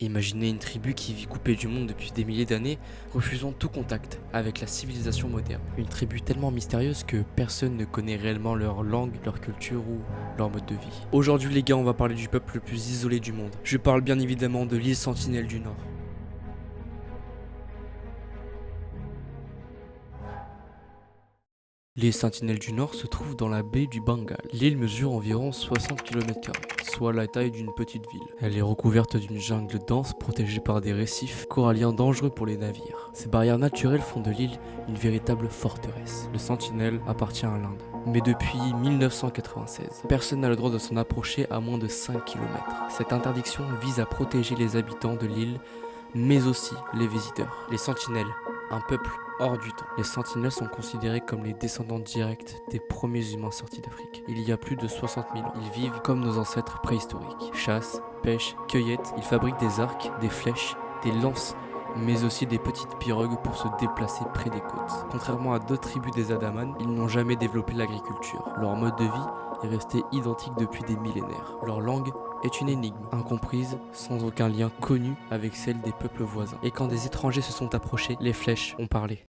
Imaginez une tribu qui vit coupée du monde depuis des milliers d'années, refusant tout contact avec la civilisation moderne. Une tribu tellement mystérieuse que personne ne connaît réellement leur langue, leur culture ou leur mode de vie. Aujourd'hui les gars, on va parler du peuple le plus isolé du monde. Je parle bien évidemment de l'île Sentinelle du Nord. L'île Sentinelle du Nord se trouve dans la baie du Bengale. L'île mesure environ 60 km², soit la taille d'une petite ville. Elle est recouverte d'une jungle dense protégée par des récifs coralliens dangereux pour les navires. Ces barrières naturelles font de l'île une véritable forteresse. Le Sentinelle appartient à l'Inde. Mais depuis 1996, personne n'a le droit de s'en approcher à moins de 5 km. Cette interdiction vise à protéger les habitants de l'île, mais aussi les visiteurs. Les Sentinelles, un peuple hors du temps. Les Sentinelles sont considérés comme les descendants directs des premiers humains sortis d'Afrique. Il y a plus de 60 000 ans. Ils vivent comme nos ancêtres préhistoriques. Chasse, pêche, cueillette, ils fabriquent des arcs, des flèches, des lances, mais aussi des petites pirogues pour se déplacer près des côtes. Contrairement à d'autres tribus des Andaman, ils n'ont jamais développé l'agriculture. Leur mode de vie est resté identique depuis des millénaires. Leur langue est une énigme, incomprise, sans aucun lien connu avec celle des peuples voisins. Et quand des étrangers se sont approchés, les flèches ont parlé.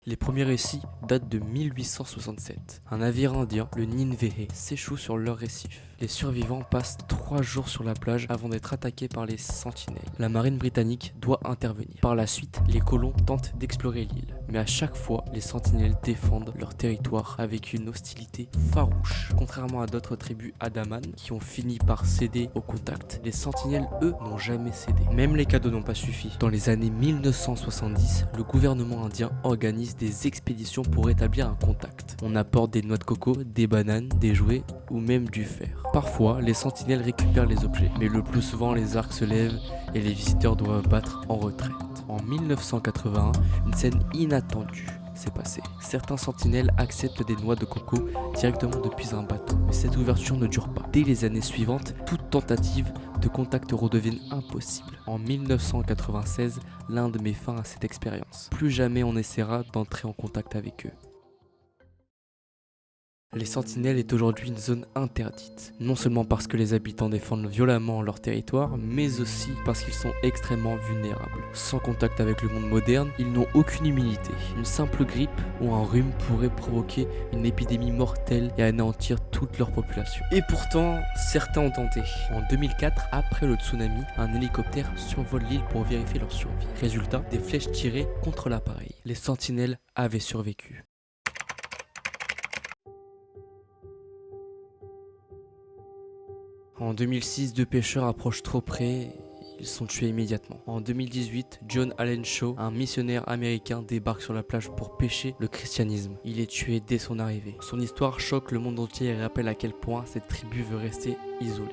Les premiers récits datent de 1867. Un navire indien, le Nineveh, s'échoue sur leur récif. Les survivants passent 3 jours sur la plage avant d'être attaqués par les sentinelles. La marine britannique doit intervenir. Par la suite, les colons tentent d'explorer l'île. Mais à chaque fois, les sentinelles défendent leur territoire avec une hostilité farouche. Contrairement à d'autres tribus Andaman qui ont fini par céder au contact, les sentinelles, eux, n'ont jamais cédé. Même les cadeaux n'ont pas suffi. Dans les années 1970, le gouvernement indien organise des expéditions pour établir un contact. On apporte des noix de coco, des bananes, des jouets ou même du fer. Parfois, les sentinelles récupèrent les objets, mais le plus souvent les arcs se lèvent et les visiteurs doivent battre en retraite. En 1981, une scène inattendue s'est passée. Certains sentinelles acceptent des noix de coco directement depuis un bateau, mais cette ouverture ne dure pas. Dès les années suivantes, toute tentative de contact redevient impossible. En 1996, l'Inde met fin à cette expérience. Plus jamais on essaiera d'entrer en contact avec eux. Les sentinelles est aujourd'hui une zone interdite, non seulement parce que les habitants défendent violemment leur territoire, mais aussi parce qu'ils sont extrêmement vulnérables. Sans contact avec le monde moderne, ils n'ont aucune immunité. Une simple grippe ou un rhume pourrait provoquer une épidémie mortelle et anéantir toute leur population. Et pourtant, certains ont tenté. En 2004, après le tsunami, un hélicoptère survole l'île pour vérifier leur survie. Résultat, des flèches tirées contre l'appareil. Les sentinelles avaient survécu. En 2006, 2 pêcheurs approchent trop près, ils sont tués immédiatement. En 2018, John Allen Shaw, un missionnaire américain, débarque sur la plage pour pêcher le christianisme. Il est tué dès son arrivée. Son histoire choque le monde entier et rappelle à quel point cette tribu veut rester isolée.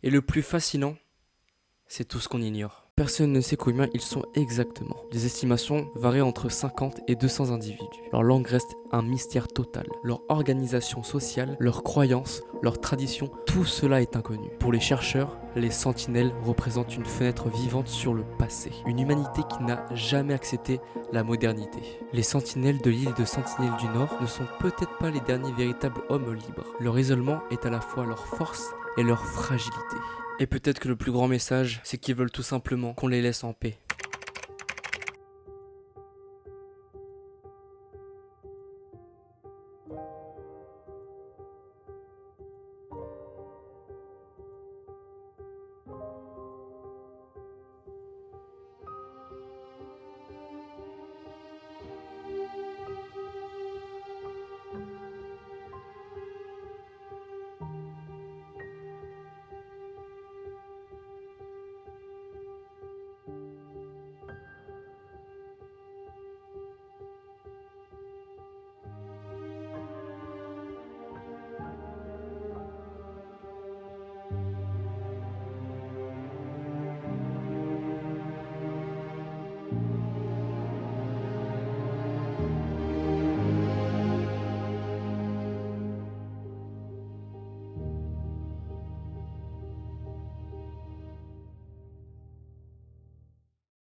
Et le plus fascinant, c'est tout ce qu'on ignore. Personne ne sait combien ils sont exactement. Les estimations varient entre 50 et 200 individus. Leur langue reste un mystère total. Leur organisation sociale, leurs croyances, leurs traditions, tout cela est inconnu. Pour les chercheurs, les sentinelles représentent une fenêtre vivante sur le passé. Une humanité qui n'a jamais accepté la modernité. Les sentinelles de l'île de Sentinelle du Nord ne sont peut-être pas les derniers véritables hommes libres. Leur isolement est à la fois leur force et leur fragilité. Et peut-être que le plus grand message, c'est qu'ils veulent tout simplement qu'on les laisse en paix.